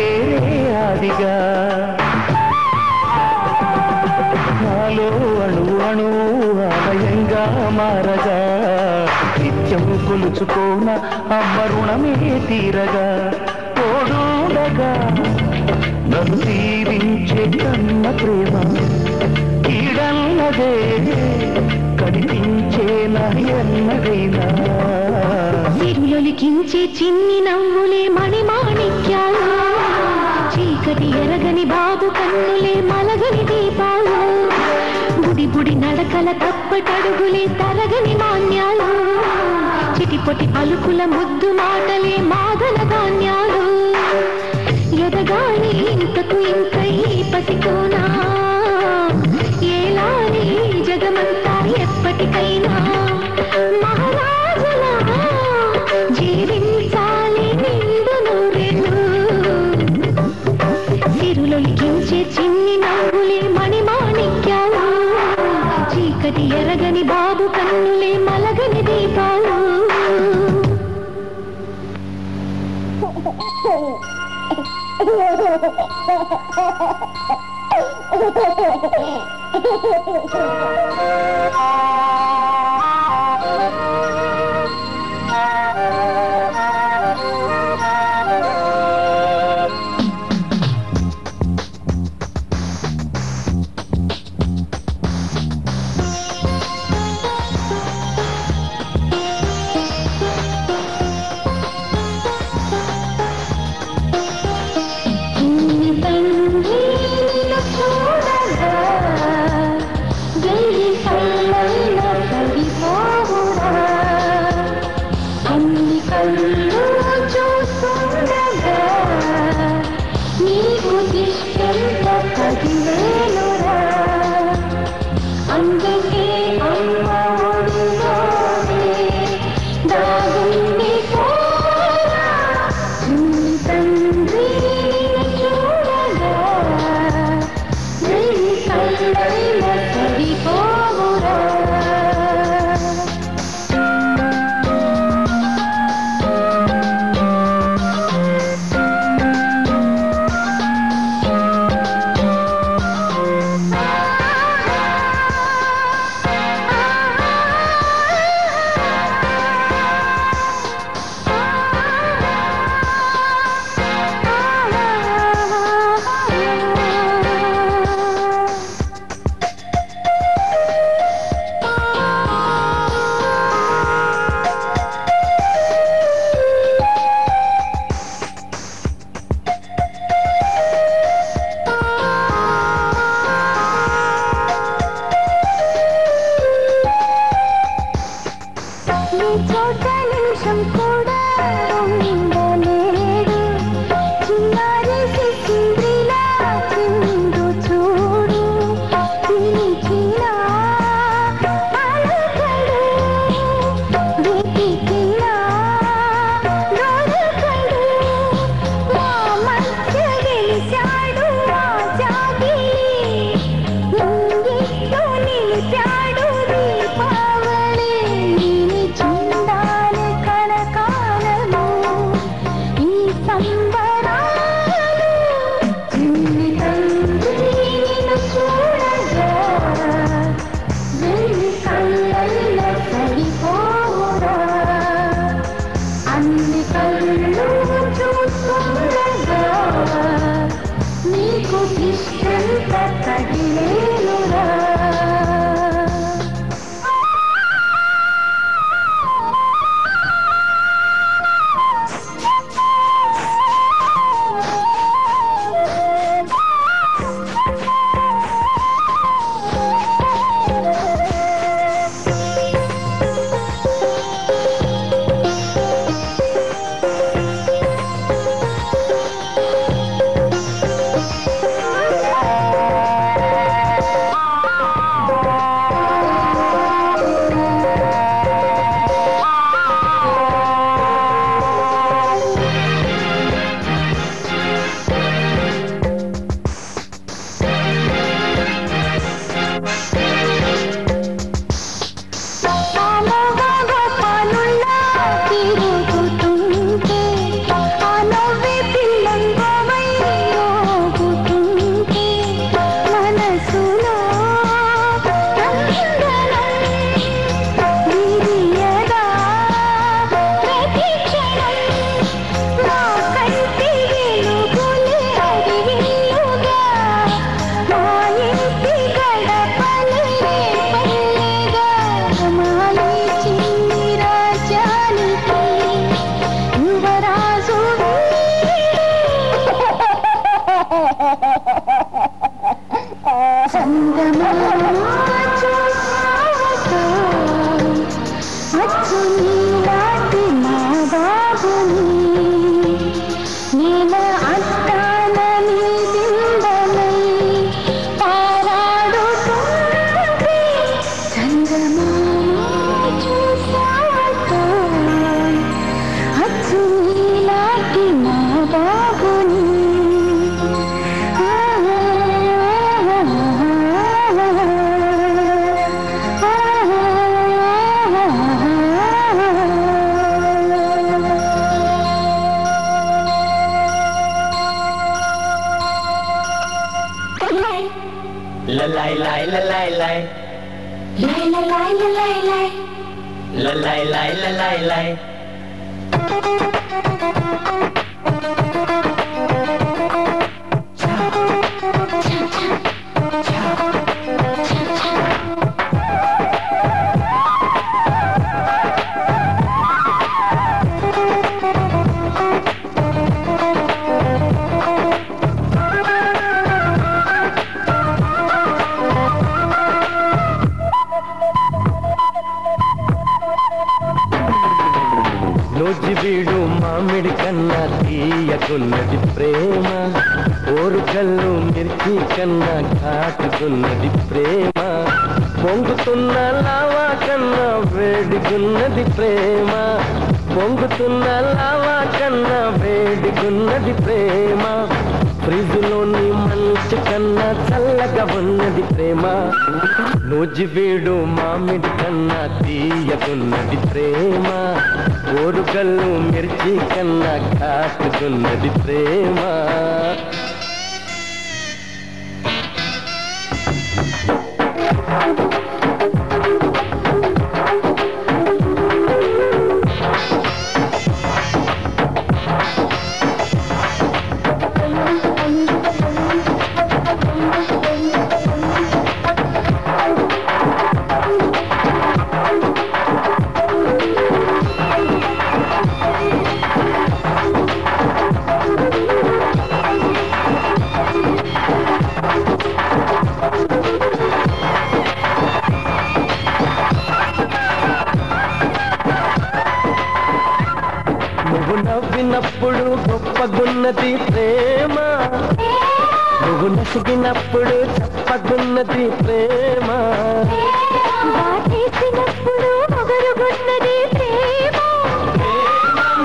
పేరే ఆదిగా నాలో అణు అణు ఆలయంగా మారగా నిత్యం కొలుచుకోన అమ్మ రుణమే తీరగా తోడుండగా నన్ను దీవించే కన్న ప్రేమ కీడన్నదే కనిపించేనా ఎన్నడైనా సిరులొలికించే చిన్ని నవ్వులే మణిమాణిక్యాలు చీకటి ఎరగని బాబు కన్నులే మలగని దీపాలు బుడి బుడి నడకల తప్పటడుగులే తరగని మాన్యాలు చిటిపొటి పలుకుల ముద్దు మాటలే మాదన ధాన్యాలు ఎదగాలి ఇంతకు ఇంక ఈ పసికోనా ఏలాని జగమంతా ఎప్పటికైనా మహారాజులా జీవించాలి నిండు నూరేళ్ళు సిరులొలికించే చిన్ని నవ్వులే మణిమాణిక్యాలు చీకటి ఎరగని బాబు కన్నులే మలగని దీపాలు La la la la la la. La la la la la la. La la la la la la. Nuzvid మామిడి కన్నా తీయకున్నది ప్రేమ ఓరుగల్లు మిర్చి కన్నా ఘాటుకున్నది ప్రేమ పొంగుతున్న లావా కన్నా వేడిగున్నది ప్రేమ పొంగుతున్న లావా కన్నా వేడిగున్నది ప్రేమ ఫ్రిజ్లోని మంచు కన్నా చల్లగా ఉన్నది ప్రేమ నూజివీడు మామిడి కన్నా తీయకున్నది ప్రేమ ఓరుగల్లు మిర్చి కన్నా ఘాటుకున్నది ప్రేమ నువ్వు నవ్వినప్పుడు గొప్పగున్నది ప్రేమ నువ్వు నసిగినప్పుడు చెప్పగున్నది ప్రేమ వాటేసినప్పుడు మొగరుగున్నది ప్రేమ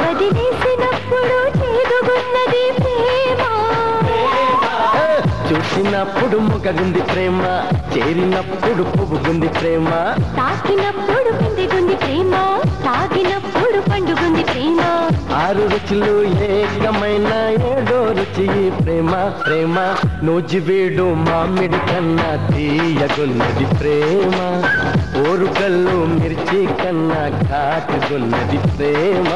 వదిలేసినప్పుడు చేదుగున్నది ప్రేమ చూసినప్పుడు మొగగుంది ప్రేమ చేరినప్పుడు పువ్వుగుంది ప్రేమ తాకినప్పుడు పిండిగుంది ప్రేమ తాగినప్పుడు పండుగుంది ప్రేమ ఆరు రుచులు ఏకమైన ఏడో రుచి ప్రేమ ప్రేమ నూజివీడు మామిడి కన్నా తీయగున్నది ప్రేమ ఓరుగల్లు మిర్చి కన్నా ఘాటుగున్నది ప్రేమ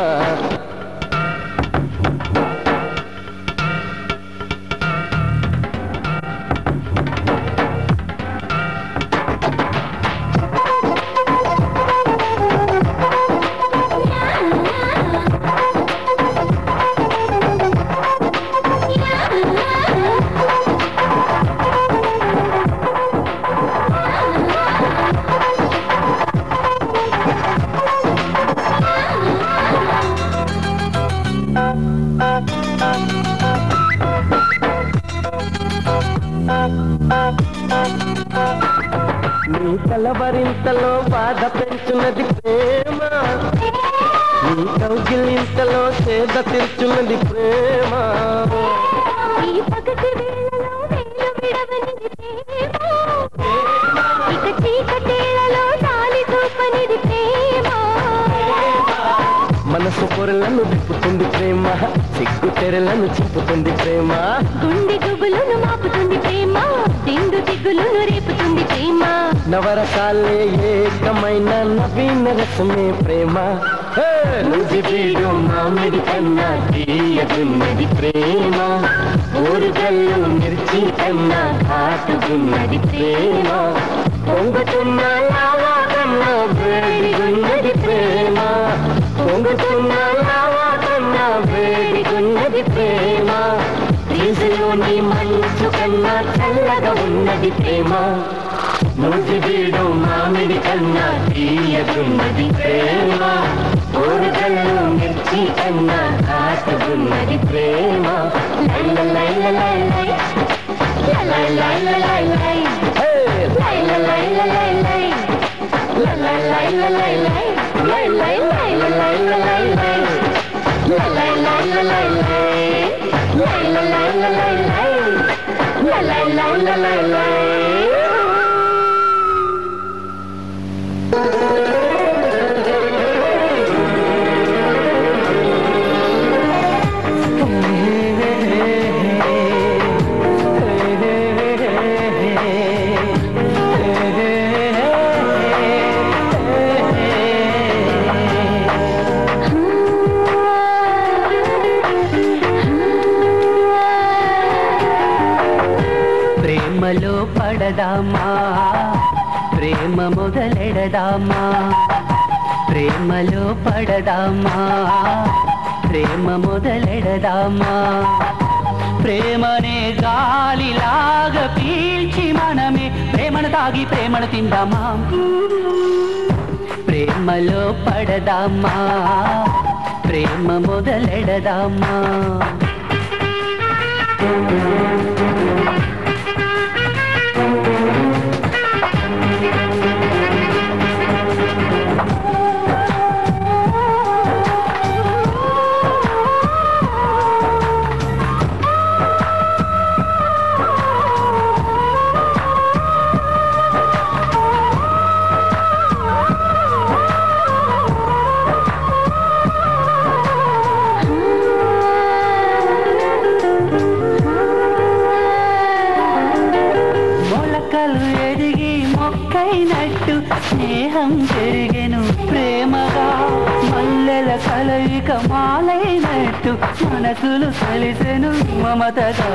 నీ కలవరింతలో బాధ పెంచున్నది ప్రేమ నీ కౌగిలింతలో సేద తీర్చున్నది ప్రేమ ఈ పగటి వేళలో వేలు విడవనిది ప్రేమ ఇక చీకటేళ్లలో గాలి చూపనిది ప్రేమ మనసు పొరలను విప్పుతుంది ప్రేమ సిగ్గు తెరలను చింపుతుంది ప్రేమ గుండె గుబులను మాపుతుంది ప్రేమ దిండు దిగులును రేపుతుంది ప్రేమ నవరసాలే ఏకమైన నవీన రసమే ప్రేమ నూజివీడు మామిడి కన్నా తీయగున్నది ప్రేమ ఊరుగల్లు మిర్చి కన్నా ఘాటుగున్నది ప్రేమ పొంగుతున్న లావా కన్నా వేడిగున్నది ప్రేమ పొంగుతున్న లావా కన్నా వేడిగున్నది ప్రేమ ఫ్రిజ్లోని మంచు కన్నా చల్లగా ఉన్నది ప్రేమ నూజివీడు మామిడి కన్నా తీయగున్నది ప్రేమ ఊరుగల్లు మిర్చి కన్నా ఘాటుగున్నది ప్రేమ లైల లైల లైలై లైల లైల లైలై లైల లైల లైలై లైల లైల లైలై లైల లైల లైల లైలై లైల లైల లైలై లైల లైల లైలై లైల లైల లైలై ప్రేమలో పడదామా ప్రేమ మొదలెడదామా ప్రేమలో పడదామా ప్రేమ మొదలెడదామా ప్రేమనే గాలిలాగా పీల్చి మనమే ప్రేమను తాగి ప్రేమను తిందామా ప్రేమలో పడదామా ప్రేమ మొదలెడదామా ఎదిగి మొక్కైనట్టు స్నేహం పెరిగెను ప్రేమగా మల్లెల కలయిక మాలైనట్టు మనసులు కలిసెను మమతగా